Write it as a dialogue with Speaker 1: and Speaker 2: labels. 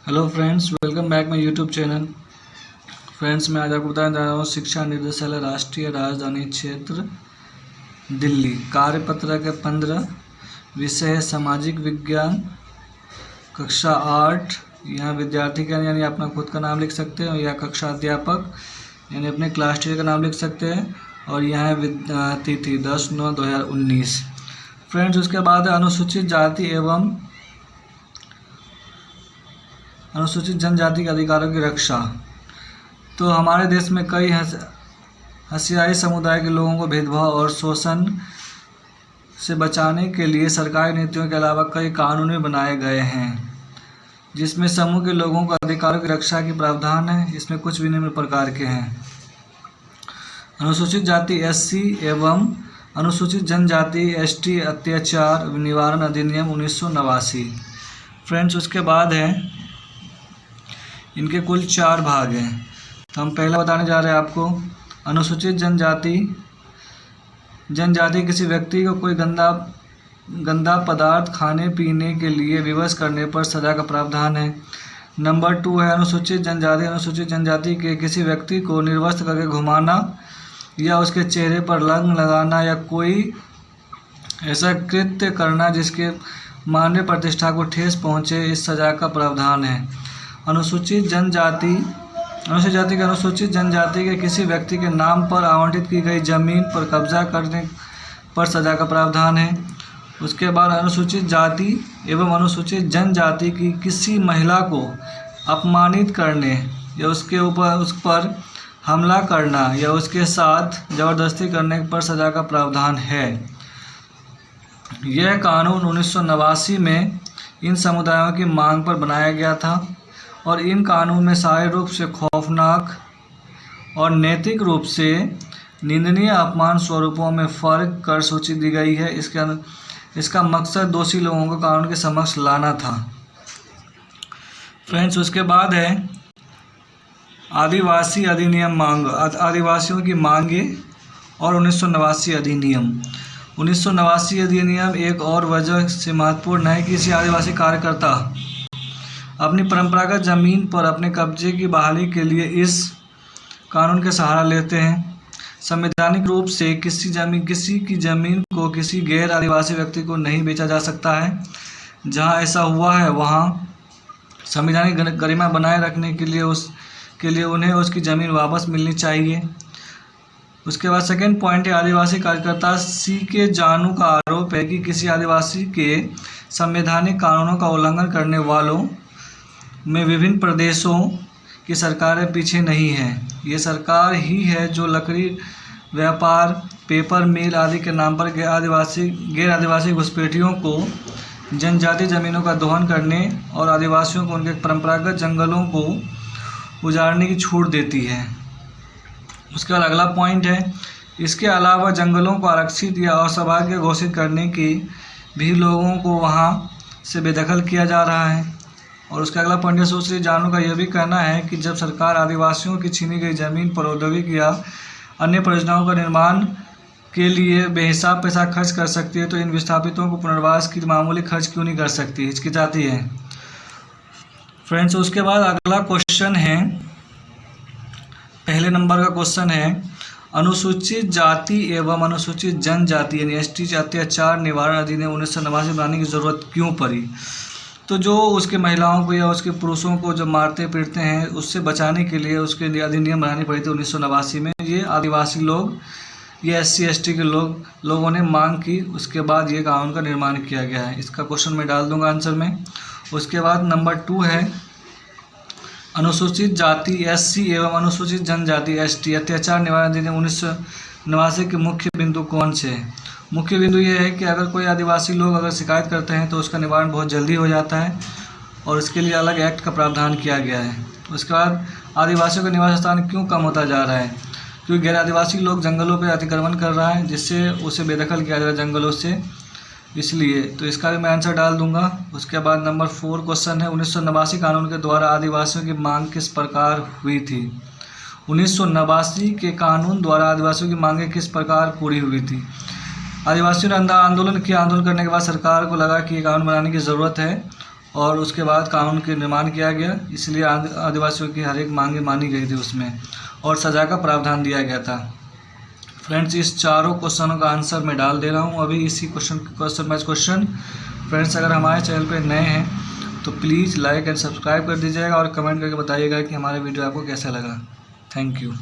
Speaker 1: Hello friends, welcome back my YouTube channel. Friends, मैं आज आपको बताने जा रहा हूँ शिक्षा निदेशालय राष्ट्रीय राजधानी क्षेत्र दिल्ली कार्यपत्र के 15 विषय है सामाजिक विज्ञान कक्षा 8। यहाँ विद्यार्थी का यानी अपना खुद का नाम लिख सकते हैं या कक्षा अध्यापक यानी अपने क्लास टीचर का नाम लिख सकते हैं। और यहाँ है तिथि 10/9/2019। फ्रेंड्स, उसके बाद है अनुसूचित जाति एवं अनुसूचित जनजाति के अधिकारों की रक्षा। तो हमारे देश में कई हसियाई समुदाय के लोगों को भेदभाव और शोषण से बचाने के लिए सरकारी नीतियों के अलावा कई कानून बनाए गए हैं, जिसमें समूह के लोगों को अधिकारों की रक्षा की प्रावधान है। इसमें कुछ भी निम्न प्रकार के हैं। अनुसूचित जाति SC एवं अनुसूचित जनजाति ST अत्याचार निवारण अधिनियम 1989। फ्रेंड्स, उसके बाद है इनके कुल 4 भाग हैं। तो हम पहला बताने जा रहे हैं आपको। अनुसूचित जनजाति किसी व्यक्ति को कोई गंदा पदार्थ खाने पीने के लिए विवश करने पर सजा का प्रावधान है। नंबर 2 है अनुसूचित जनजाति के किसी व्यक्ति को निर्वस्त्र करके घुमाना या उसके चेहरे पर रंग लगाना या कोई ऐसा कृत्य करना जिसके मानवीय प्रतिष्ठा को ठेस पहुँचे, इस सजा का प्रावधान है। अनुसूचित जनजाति के किसी व्यक्ति के नाम पर आवंटित की गई जमीन पर कब्जा करने पर सजा का प्रावधान है। उसके बाद अनुसूचित जाति एवं अनुसूचित जनजाति की किसी महिला को अपमानित करने या उस पर हमला करना या उसके साथ जबरदस्ती करने पर सजा का प्रावधान है। यह कानून 1989 में इन समुदायों की मांग पर बनाया गया था और इन कानून में शारीरिक रूप से खौफनाक और नैतिक रूप से निंदनीय अपमान स्वरूपों में फ़र्क कर सूची दी गई है। इसका मकसद दोषी लोगों को कानून के समक्ष लाना था। फ्रेंड्स, उसके बाद है आदिवासी अधिनियम मांग, आदिवासियों की मांगे और 1989 अधिनियम। 1989 अधिनियम एक और वजह से महत्वपूर्ण है कि किसी आदिवासी कार्यकर्ता अपनी परंपरागत ज़मीन पर अपने कब्जे की बहाली के लिए इस कानून के सहारा लेते हैं। संवैधानिक रूप से किसी की ज़मीन को किसी गैर आदिवासी व्यक्ति को नहीं बेचा जा सकता है। जहां ऐसा हुआ है वहां संवैधानिक गरिमा बनाए रखने के लिए उन्हें उसकी ज़मीन वापस मिलनी चाहिए। उसके बाद सेकंड पॉइंट है आदिवासी कार्यकर्ता C.K. जानू का आरोप है कि किसी आदिवासी के संवैधानिक कानूनों का उल्लंघन करने वालों में विभिन्न प्रदेशों की सरकारें पीछे नहीं हैं। ये सरकार ही है जो लकड़ी व्यापार, पेपर मिल आदि के नाम पर गैर आदिवासी घुसपैठियों को जनजाति ज़मीनों का दोहन करने और आदिवासियों को उनके परंपरागत जंगलों को उजाड़ने की छूट देती है। उसके बाद अगला पॉइंट है, इसके अलावा जंगलों को आरक्षित या असौभाग्य घोषित करने की भी लोगों को वहाँ से बेदखल किया जा रहा है। और उसका अगला पॉइंट है सुश्री जानू का यह भी कहना है कि जब सरकार आदिवासियों की छीनी गई जमीन पर औद्योगिक या अन्य परियोजनाओं का निर्माण के लिए बेहिसाब पैसा खर्च कर सकती है तो इन विस्थापितों को पुनर्वास की मामूली खर्च क्यों नहीं कर सकती, हिचकिचाती है। फ्रेंड्स, उसके बाद अगला क्वेश्चन है, पहले नंबर का क्वेश्चन है अनुसूचित जाति एवं अनुसूचित जनजाति यानी ST अत्याचार निवारण अधिनियम 1989 बनाने की ज़रूरत क्यों पड़ी। तो जो उसके महिलाओं को या उसके पुरुषों को जो मारते पीटते हैं उससे बचाने के लिए उसके अधिनियम बनानी पड़ी थी 1989 में। ये आदिवासी लोग, ये SC ST के लोगों ने मांग की, उसके बाद ये कानून का निर्माण किया गया है। इसका क्वेश्चन मैं डाल दूंगा आंसर में। उसके बाद नंबर 2 है अनुसूचित जाति SC एवं अनुसूचित जनजाति ST अत्याचार निवारण अधिनियम 1989 के मुख्य बिंदु कौन से हैं। मुख्य बिंदु ये है कि अगर कोई आदिवासी लोग अगर शिकायत करते हैं तो उसका निवारण बहुत जल्दी हो जाता है और इसके लिए अलग एक्ट का प्रावधान किया गया है। उसके बाद आदिवासियों का निवास स्थान क्यों कम होता जा रहा है, क्योंकि गैर आदिवासी लोग जंगलों पर अतिक्रमण कर रहा है जिससे उसे बेदखल किया जा रहा है जंगलों से, इसलिए। तो इसका भी मैं आंसर डाल दूंगा। उसके बाद नंबर 4 क्वेश्चन है 1989 कानून के द्वारा आदिवासियों की मांग किस प्रकार हुई थी। 1989 के कानून द्वारा आदिवासियों की मांगें किस प्रकार पूरी हुई थी। आदिवासियों ने आंदोलन करने के बाद सरकार को लगा कि ये कानून बनाने की ज़रूरत है और उसके बाद कानून के निर्माण किया गया, इसलिए आदिवासियों की हर एक मांगें मानी गई थी उसमें, और सज़ा का प्रावधान दिया गया था। फ्रेंड्स, इस चारों क्वेश्चनों का आंसर मैं डाल दे रहा हूँ अभी इसी क्वेश्चन बाय क्वेश्चन। फ्रेंड्स, अगर हमारे चैनल पर नए हैं तो प्लीज़ लाइक एंड सब्सक्राइब कर दीजिएगा और कमेंट करके बताइएगा कि हमारा वीडियो आपको कैसा लगा। Thank you.